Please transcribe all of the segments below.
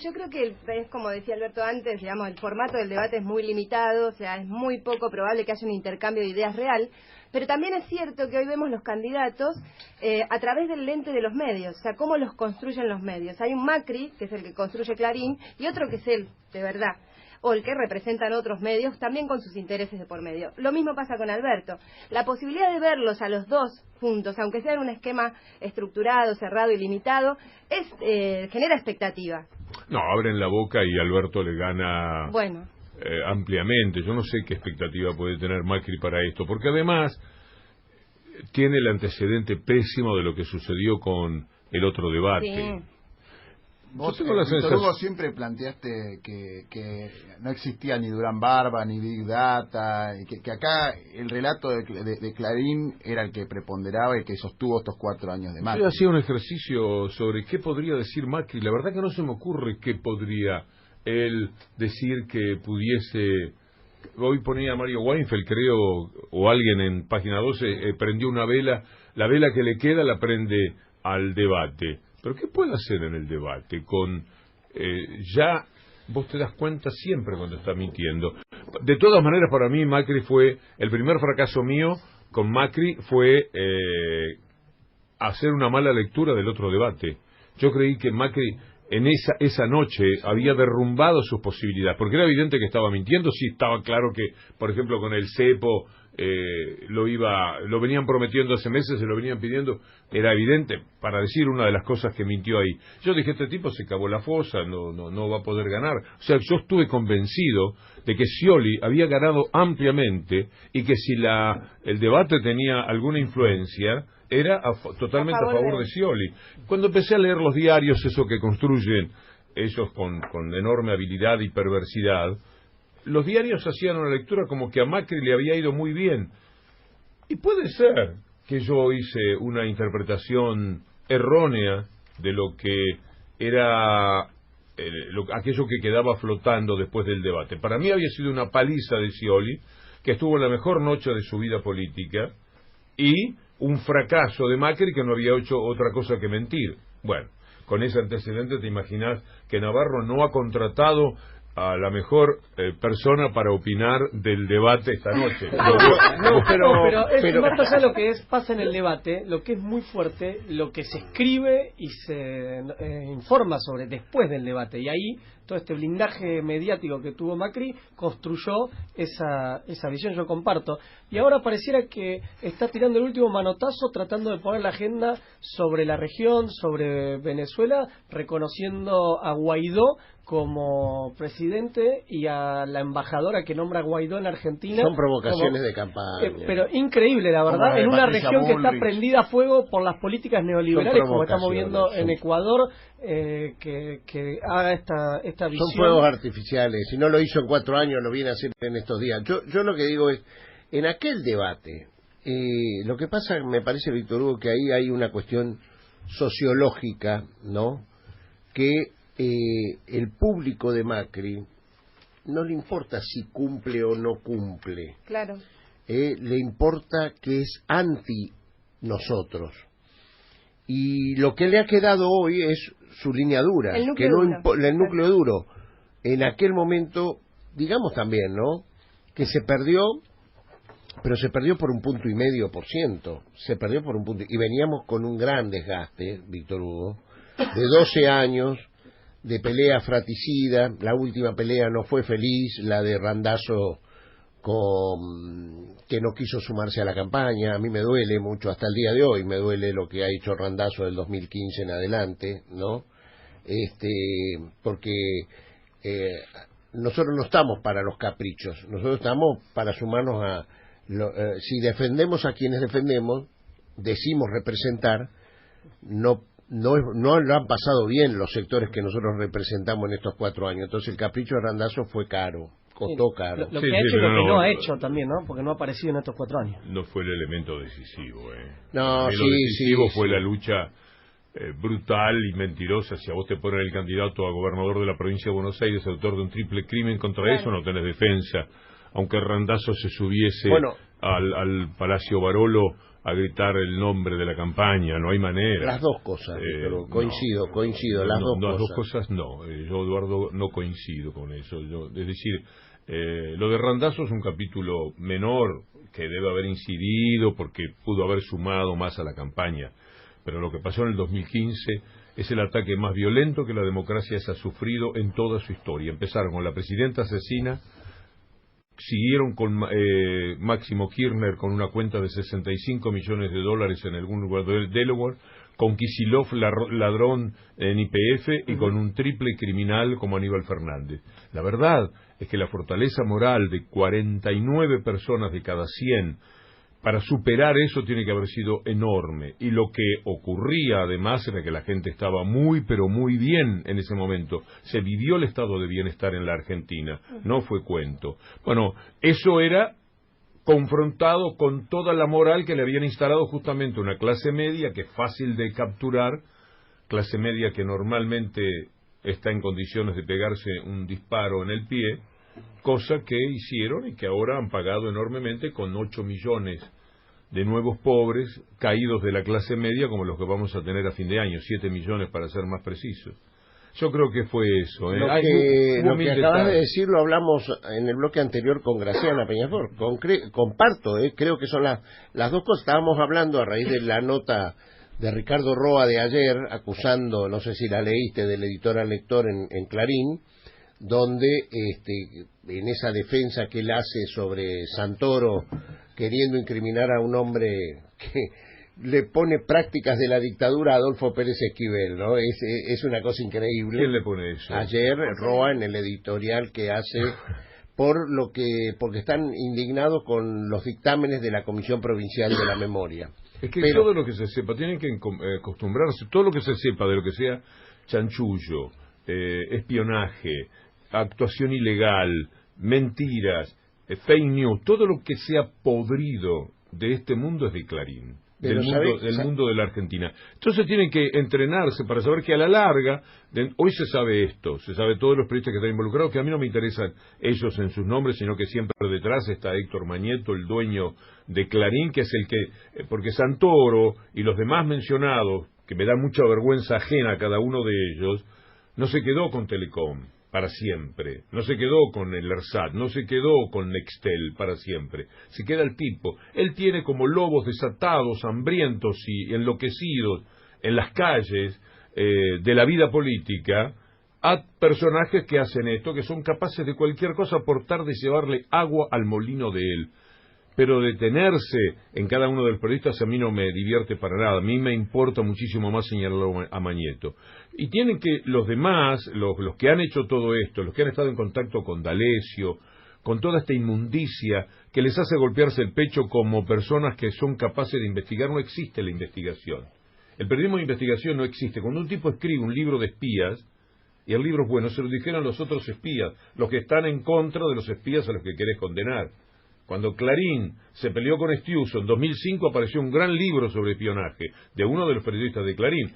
yo creo que es como decía Alberto antes, digamos, el formato del debate es muy limitado, o sea, es muy poco probable que haya un intercambio de ideas real, pero también es cierto que hoy vemos los candidatos a través del lente de los medios, o sea, cómo los construyen los medios. Hay un Macri, que es el que construye Clarín, y otro que es él, de verdad, o el que representan otros medios, también con sus intereses de por medio. Lo mismo pasa con Alberto. La posibilidad de verlos a los dos juntos, aunque sea en un esquema estructurado, cerrado y limitado, genera expectativa. No, abren la boca y Alberto le gana ampliamente. Yo no sé qué expectativa puede tener Macri para esto, porque además tiene el antecedente pésimo de lo que sucedió con el otro debate. Sí. Vos, Víctor Hugo, siempre planteaste que no existía ni Durán Barba, ni Big Data, y que acá el relato de Clarín era el que preponderaba y que sostuvo estos 4 años de Macri. Yo hacía un ejercicio sobre qué podría decir Macri. La verdad que no se me ocurre qué podría él decir que pudiese... Hoy ponía Mario Weinfeld, creo, o alguien en Página 12, prendió una vela, la vela que le queda la prende al debate. Pero ¿qué puede hacer en el debate? Ya vos te das cuenta siempre cuando está mintiendo. De todas maneras, para mí Macri fue, el primer fracaso mío con Macri fue hacer una mala lectura del otro debate. Yo creí que Macri en esa noche había derrumbado sus posibilidades, porque era evidente que estaba mintiendo. Sí, estaba claro que, por ejemplo, con el cepo lo venían prometiendo hace meses, se lo venían pidiendo, era evidente, para decir una de las cosas que mintió ahí. Yo dije, este tipo se cavó la fosa, no va a poder ganar. O sea, yo estuve convencido de que Scioli había ganado ampliamente y que si el debate tenía alguna influencia, era totalmente a favor de Scioli. Cuando empecé a leer los diarios, eso que construyen ellos con enorme habilidad y perversidad, los diarios hacían una lectura como que a Macri le había ido muy bien. Y puede ser que yo hice una interpretación errónea de lo que era aquello que quedaba flotando después del debate. Para mí había sido una paliza de Scioli, que estuvo en la mejor noche de su vida política, y un fracaso de Macri, que no había hecho otra cosa que mentir. Bueno, con ese antecedente te imaginás que Navarro no ha contratado a la mejor persona para opinar del debate esta noche. Pero más allá de lo que pasa en el debate, lo que es muy fuerte, lo que se escribe y se informa sobre después del debate, y ahí todo este blindaje mediático que tuvo Macri construyó esa visión. Yo comparto, y ahora pareciera que está tirando el último manotazo tratando de poner la agenda sobre la región, sobre Venezuela, reconociendo a Guaidó como presidente y a la embajadora que nombra Guaidó en Argentina. Son provocaciones de campaña. Pero increíble, la verdad, en una región que está prendida a fuego por las políticas neoliberales, como estamos viendo en Ecuador, que haga esta visión. Son fuegos artificiales. Si no lo hizo en 4 años, lo viene a hacer en estos días. Yo lo que digo es, en aquel debate, lo que pasa, me parece, Víctor Hugo, que ahí hay una cuestión sociológica, ¿no? Que el público de Macri no le importa si cumple o no cumple. Claro. Le importa que es anti nosotros. Y lo que le ha quedado hoy es su línea dura, el núcleo duro. En aquel momento, digamos también, ¿no? Que se perdió, pero se perdió por 1,5%. Se perdió por 1 punto. Y veníamos con un gran desgaste, Víctor Hugo, de 12 años de pelea fratricida. La última pelea no fue feliz, la de Randazzo que no quiso sumarse a la campaña. A mí me duele mucho, hasta el día de hoy me duele lo que ha hecho Randazzo del 2015 en adelante, ¿no? Porque nosotros no estamos para los caprichos, nosotros estamos para sumarnos a si defendemos a quienes defendemos, decimos representar, no lo han pasado bien los sectores que nosotros representamos en estos 4 años. Entonces el capricho de Randazzo fue caro, costó caro. Lo que ha hecho y lo que no ha hecho también, ¿no? Porque no ha aparecido en estos 4 años. No fue el elemento decisivo, No, lo decisivo fue la lucha brutal y mentirosa. Si a vos te ponen el candidato a gobernador de la provincia de Buenos Aires, autor de un triple crimen, contra eso no tenés defensa. Aunque Randazzo se subiese al Palacio Barolo a gritar el nombre de la campaña, no hay manera. Las dos cosas, pero coincido, las dos cosas no, yo, Eduardo, no coincido con eso. Es decir, lo de Randazzo es un capítulo menor que debe haber incidido porque pudo haber sumado más a la campaña, pero lo que pasó en el 2015 es el ataque más violento que la democracia ha sufrido en toda su historia. Empezaron con la presidenta asesina, siguieron con Máximo Kirchner con una cuenta de $65 millones en algún lugar de Delaware, con Kicillof, ladrón en YPF, y con un triple criminal como Aníbal Fernández. La verdad es que la fortaleza moral de 49 personas de cada 100 para superar eso tiene que haber sido enorme. Y lo que ocurría además era que la gente estaba muy, pero muy bien en ese momento. Se vivió el estado de bienestar en la Argentina, no fue cuento. Bueno, eso era confrontado con toda la moral que le habían instalado justamente una clase media que es fácil de capturar, clase media que normalmente está en condiciones de pegarse un disparo en el pie, cosa que hicieron y que ahora han pagado enormemente con 8 millones de nuevos pobres caídos de la clase media como los que vamos a tener a fin de año, 7 millones para ser más precisos. Yo creo que fue eso. Lo que acabas de decir lo hablamos en el bloque anterior con Graciana Peñafort. Comparto, creo que son las dos cosas. Estábamos hablando a raíz de la nota de Ricardo Roa de ayer, acusando, no sé si la leíste, del editor al lector en Clarín, donde en esa defensa que él hace sobre Santoro, queriendo incriminar a un hombre que le pone prácticas de la dictadura a Adolfo Pérez Esquivel, ¿no? Es una cosa increíble. ¿Quién le pone eso? Ayer Roa en el editorial que hace porque están indignados con los dictámenes de la Comisión Provincial de la Memoria. Es que todo lo que se sepa, tienen que acostumbrarse, todo lo que se sepa de lo que sea chanchullo, espionaje, actuación ilegal, mentiras, fake news, todo lo que sea podrido de este mundo es de Clarín, del mundo de la Argentina. Entonces tienen que entrenarse para saber que a la larga, hoy se sabe esto, se sabe todos los periodistas que están involucrados, que a mí no me interesan ellos en sus nombres, sino que siempre detrás está Héctor Mañeto, el dueño de Clarín, que es el que, porque Santoro y los demás mencionados, que me da mucha vergüenza ajena a cada uno de ellos, no se quedó con Telecom para siempre, no se quedó con el ERSAT, no se quedó con Nextel para siempre, se queda el tipo. Él tiene como lobos desatados, hambrientos y enloquecidos en las calles de la vida política a personajes que hacen esto, que son capaces de cualquier cosa por tal de llevarle agua al molino de él. Pero detenerse en cada uno de los periodistas a mí no me divierte para nada. A mí me importa muchísimo más señalarlo a Mañeto. Y tienen que los demás, los que han hecho todo esto, los que han estado en contacto con D'Alessio, con toda esta inmundicia que les hace golpearse el pecho como personas que son capaces de investigar, no existe la investigación. El periodismo de investigación no existe. Cuando un tipo escribe un libro de espías, y el libro es bueno, se lo dijeron los otros espías, los que están en contra de los espías a los que querés condenar. Cuando Clarín se peleó con Estiuso en 2005 apareció un gran libro sobre espionaje de uno de los periodistas de Clarín.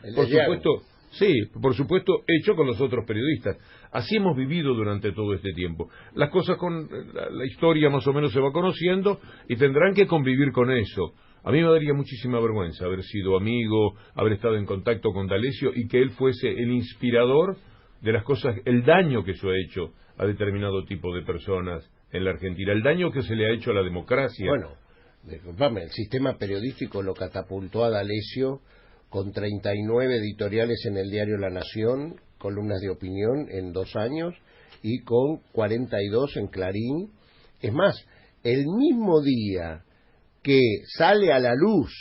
Por supuesto, hecho con los otros periodistas. Así hemos vivido durante todo este tiempo. Las cosas con la historia más o menos se va conociendo y tendrán que convivir con eso. A mí me daría muchísima vergüenza haber sido amigo, haber estado en contacto con D'Alessio y que él fuese el inspirador de las cosas, el daño que eso ha hecho a determinado tipo de personas en la Argentina, el daño que se le ha hecho a la democracia. Bueno, disculpame, el sistema periodístico lo catapultó a D'Alessio con 39 editoriales en el diario La Nación, columnas de opinión en 2 años, y con 42 en Clarín. Es más, el mismo día que sale a la luz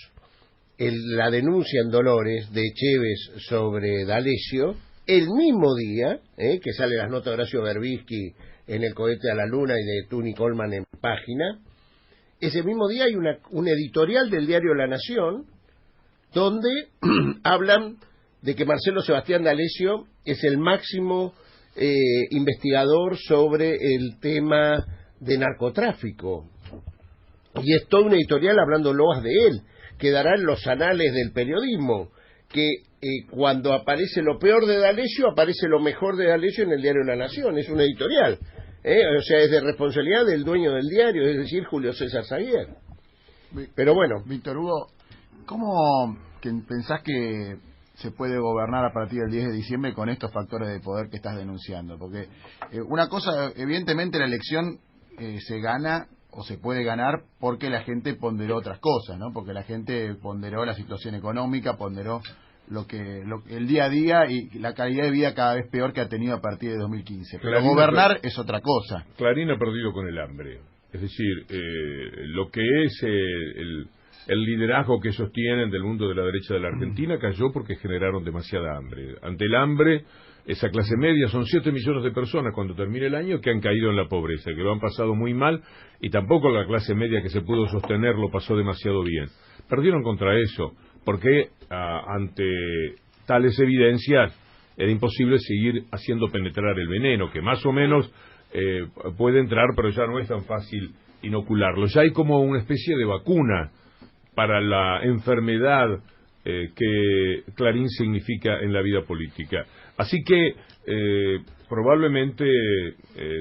la denuncia en Dolores de Echeves sobre D'Alessio, el mismo día que sale las notas de Horacio Berbisky en El cohete a la luna y de Tuni Coleman en Página, ese mismo día hay un editorial del diario La Nación donde hablan de que Marcelo Sebastián D'Alessio es el máximo investigador sobre el tema de narcotráfico. Y es todo un editorial hablando loas de él, quedará en los anales del periodismo, que cuando aparece lo peor de D'Alessio, aparece lo mejor de D'Alessio en el diario La Nación. Es un editorial, o sea, es de responsabilidad del dueño del diario, es decir, Julio César Zaguier. Pero bueno, Víctor Hugo, ¿Cómo pensás que se puede gobernar a partir del 10 de diciembre con estos factores de poder que estás denunciando? Porque una cosa, evidentemente la elección se gana o se puede ganar porque la gente ponderó otras cosas, ¿no? Porque la gente ponderó la situación económica, ponderó el día a día y la calidad de vida cada vez peor que ha tenido a partir de 2015. Pero gobernar es otra cosa. Clarín ha perdido con el hambre. Es decir, lo que es el liderazgo que sostienen del mundo de la derecha de la Argentina cayó porque generaron demasiada hambre. Ante el hambre, esa clase media, son 7 millones de personas cuando termine el año que han caído en la pobreza, que lo han pasado muy mal, y tampoco la clase media que se pudo sostener lo pasó demasiado bien. Perdieron contra eso, porque ante tales evidencias era imposible seguir haciendo penetrar el veneno, que más o menos puede entrar, pero ya no es tan fácil inocularlo. Ya hay como una especie de vacuna para la enfermedad que Clarín significa en la vida política. Así que probablemente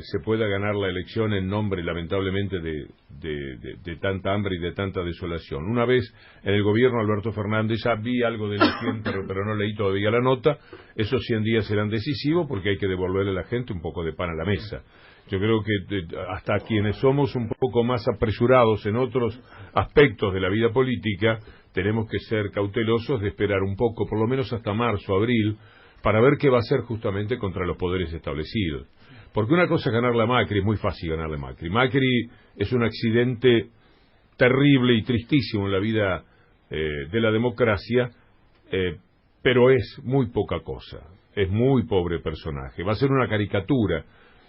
se pueda ganar la elección en nombre, lamentablemente, de tanta hambre y de tanta desolación. Una vez en el gobierno Alberto Fernández, ya vi algo de la gente, pero no leí todavía la nota, esos 100 días serán decisivos porque hay que devolverle a la gente un poco de pan a la mesa. Yo creo que hasta quienes somos un poco más apresurados en otros aspectos de la vida política, tenemos que ser cautelosos de esperar un poco, por lo menos hasta marzo, abril, para ver qué va a hacer justamente contra los poderes establecidos. Porque una cosa es ganarle a Macri, es muy fácil ganarle a Macri. Macri es un accidente terrible y tristísimo en la vida de la democracia, pero es muy poca cosa, es muy pobre personaje, va a ser una caricatura.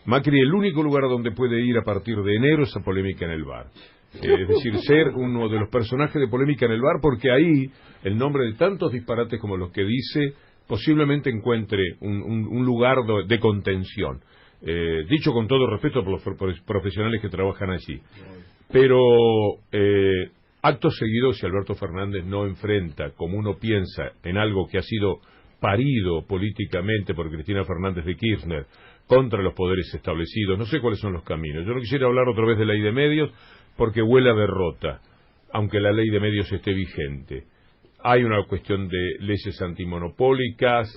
Macri, el único lugar donde puede ir a partir de enero es a polémica en el bar. Es decir, ser uno de los personajes de polémica en el bar, porque ahí el nombre de tantos disparates como los que dice posiblemente encuentre un lugar de contención. Dicho con todo respeto por los profesionales que trabajan allí. Pero acto seguido, si Alberto Fernández no enfrenta, como uno piensa, en algo que ha sido parido políticamente por Cristina Fernández de Kirchner, contra los poderes establecidos, no sé cuáles son los caminos. Yo no quisiera hablar otra vez de ley de medios porque huele a derrota, aunque la ley de medios esté vigente. Hay una cuestión de leyes antimonopólicas,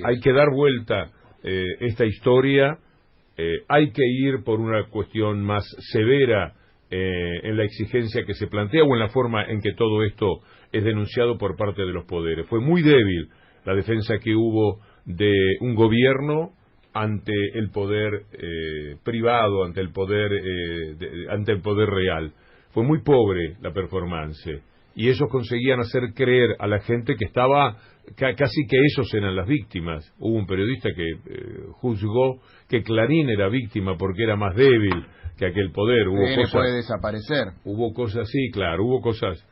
hay que dar vuelta esta historia, hay que ir por una cuestión más severa en la exigencia que se plantea o en la forma en que todo esto es denunciado por parte de los poderes. Fue muy débil la defensa que hubo de un gobierno ante el poder privado, ante el poder real. Fue muy pobre la performance y ellos conseguían hacer creer a la gente que estaba casi que ellos eran las víctimas. Hubo un periodista que juzgó que Clarín era víctima porque era más débil que aquel poder. Puede desaparecer. Hubo cosas, sí, claro, hubo cosas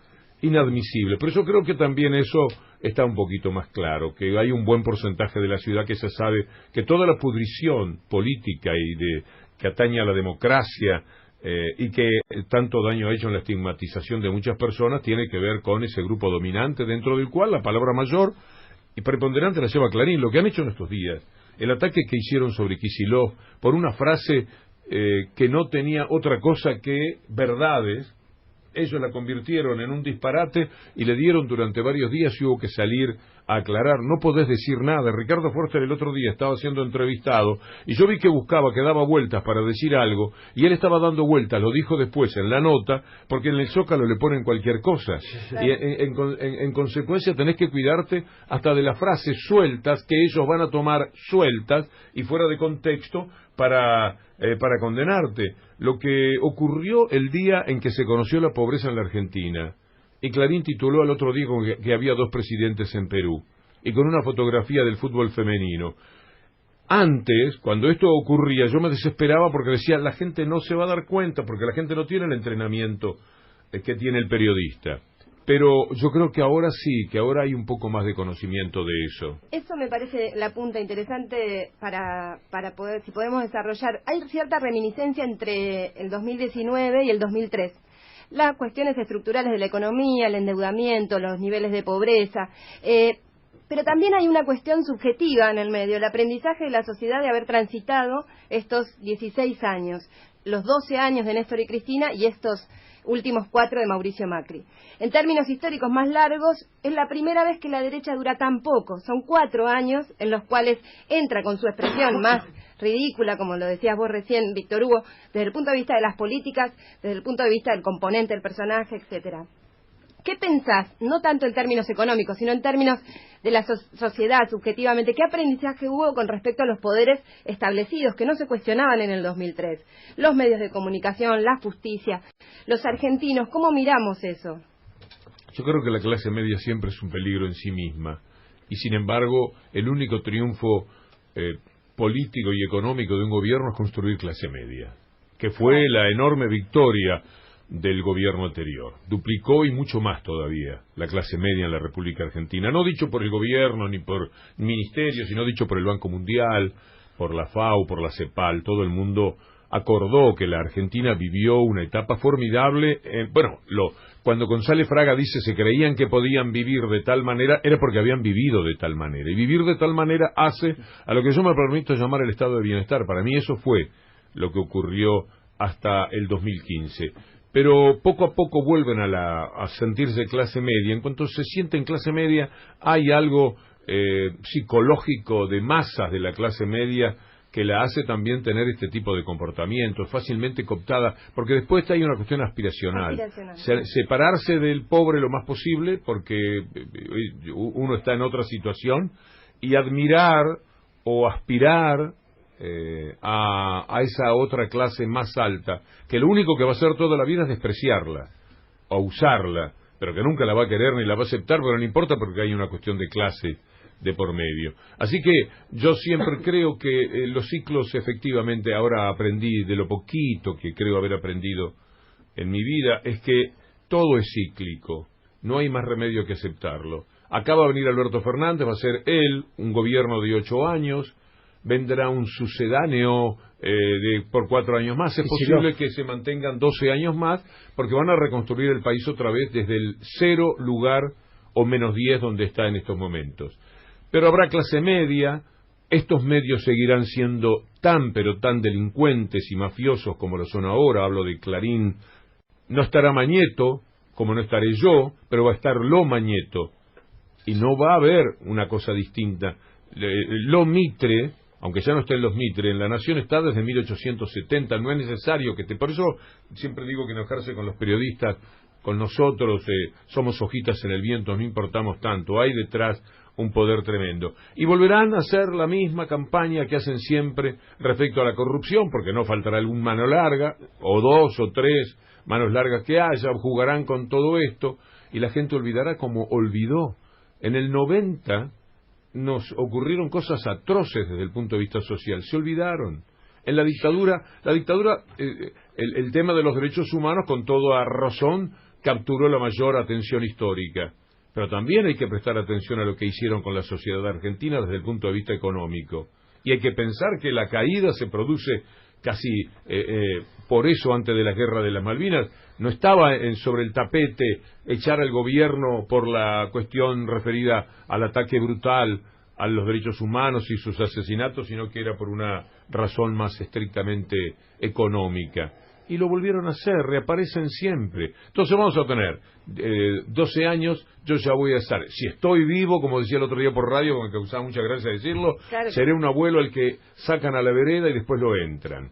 inadmisibles, pero yo creo que también eso está un poquito más claro, que hay un buen porcentaje de la ciudad que se sabe que toda la pudrición política y que atañe a la democracia y que tanto daño ha hecho en la estigmatización de muchas personas tiene que ver con ese grupo dominante dentro del cual la palabra mayor y preponderante la lleva Clarín. Lo que han hecho en estos días, el ataque que hicieron sobre Kicillof por una frase que no tenía otra cosa que verdades, ellos la convirtieron en un disparate y le dieron durante varios días y hubo que salir a aclarar. No podés decir nada. Ricardo Forster el otro día estaba siendo entrevistado y yo vi que buscaba, que daba vueltas para decir algo y él estaba dando vueltas, lo dijo después en la nota, porque en el Zócalo le ponen cualquier cosa. Y en consecuencia tenés que cuidarte hasta de las frases sueltas que ellos van a tomar sueltas y fuera de contexto para condenarte. Lo que ocurrió el día en que se conoció la pobreza en la Argentina, y Clarín tituló al otro día que había 2 presidentes en Perú, y con una fotografía del fútbol femenino. Antes, cuando esto ocurría, yo me desesperaba porque decía, la gente no se va a dar cuenta, porque la gente no tiene el entrenamiento que tiene el periodista. Pero yo creo que ahora sí, que ahora hay un poco más de conocimiento de eso. Eso me parece la punta interesante para poder, si podemos desarrollar. Hay cierta reminiscencia entre el 2019 y el 2003. Las cuestiones estructurales de la economía, el endeudamiento, los niveles de pobreza. pero también hay una cuestión subjetiva en el medio, el aprendizaje de la sociedad de haber transitado estos 16 años, los 12 años de Néstor y Cristina y estos últimos 4 de Mauricio Macri. En términos históricos más largos, es la primera vez que la derecha dura tan poco. Son 4 años en los cuales entra con su expresión más ridícula, como lo decías vos recién, Víctor Hugo, desde el punto de vista de las políticas, desde el punto de vista del componente del personaje, etcétera. ¿Qué pensás, no tanto en términos económicos, sino en términos de la sociedad, subjetivamente? ¿Qué aprendizaje hubo con respecto a los poderes establecidos que no se cuestionaban en el 2003? Los medios de comunicación, la justicia, los argentinos, ¿cómo miramos eso? Yo creo que la clase media siempre es un peligro en sí misma. Y sin embargo, el único triunfo político y económico de un gobierno es construir clase media, que fue la enorme victoria del gobierno anterior. Duplicó y mucho más todavía la clase media en la República Argentina. No dicho por el gobierno ni por ministerios, sino dicho por el Banco Mundial, por la FAO, por la CEPAL. Todo el mundo acordó que la Argentina vivió una etapa formidable. Cuando González Fraga dice se creían que podían vivir de tal manera, era porque habían vivido de tal manera. Y vivir de tal manera hace a lo que yo me permito llamar el estado de bienestar. Para mí eso fue lo que ocurrió hasta el 2015. Pero poco a poco vuelven a sentirse clase media. En cuanto se sienten clase media, hay algo psicológico de masas de la clase media que la hace también tener este tipo de comportamientos, fácilmente cooptada, porque después hay una cuestión aspiracional. Separarse del pobre lo más posible, porque uno está en otra situación, y admirar o aspirar a esa otra clase más alta, que lo único que va a hacer toda la vida es despreciarla o usarla, pero que nunca la va a querer ni la va a aceptar, pero no importa porque hay una cuestión de clase de por medio. Así que yo siempre creo que los ciclos, efectivamente, ahora aprendí de lo poquito que creo haber aprendido en mi vida, es que todo es cíclico, no hay más remedio que aceptarlo. Acaba de venir Alberto Fernández, va a ser él un gobierno de 8 años, vendrá un sucedáneo por 4 años más, es posible que se mantengan 12 años más, porque van a reconstruir el país otra vez desde el 0 lugar o menos 10 donde está en estos momentos. Pero habrá clase media, estos medios seguirán siendo tan pero tan delincuentes y mafiosos como lo son ahora, hablo de Clarín, no estará Mañeto, como no estaré yo, pero va a estar Lo Mañeto, y no va a haber una cosa distinta. Lo Mitre, aunque ya no estén los Mitre, en La Nación está desde 1870, no es necesario que por eso siempre digo que enojarse con los periodistas, con nosotros, somos hojitas en el viento, no importamos tanto, hay detrás un poder tremendo. Y volverán a hacer la misma campaña que hacen siempre respecto a la corrupción, porque no faltará algún mano larga, o 2 o 3 manos largas que haya, jugarán con todo esto, y la gente olvidará como olvidó. En el 90 nos ocurrieron cosas atroces desde el punto de vista social, se olvidaron. En la dictadura, el tema de los derechos humanos, con toda razón, capturó la mayor atención histórica. Pero también hay que prestar atención a lo que hicieron con la sociedad argentina desde el punto de vista económico. Y hay que pensar que la caída se produce casi por eso antes de la guerra de las Malvinas. No estaba sobre el tapete echar al gobierno por la cuestión referida al ataque brutal a los derechos humanos y sus asesinatos, sino que era por una razón más estrictamente económica. Y lo volvieron a hacer, reaparecen siempre. Entonces vamos a tener 12 años, yo ya voy a estar, si estoy vivo, como decía el otro día por radio, me causaba mucha gracia decirlo, claro, seré un abuelo al que sacan a la vereda y después lo entran.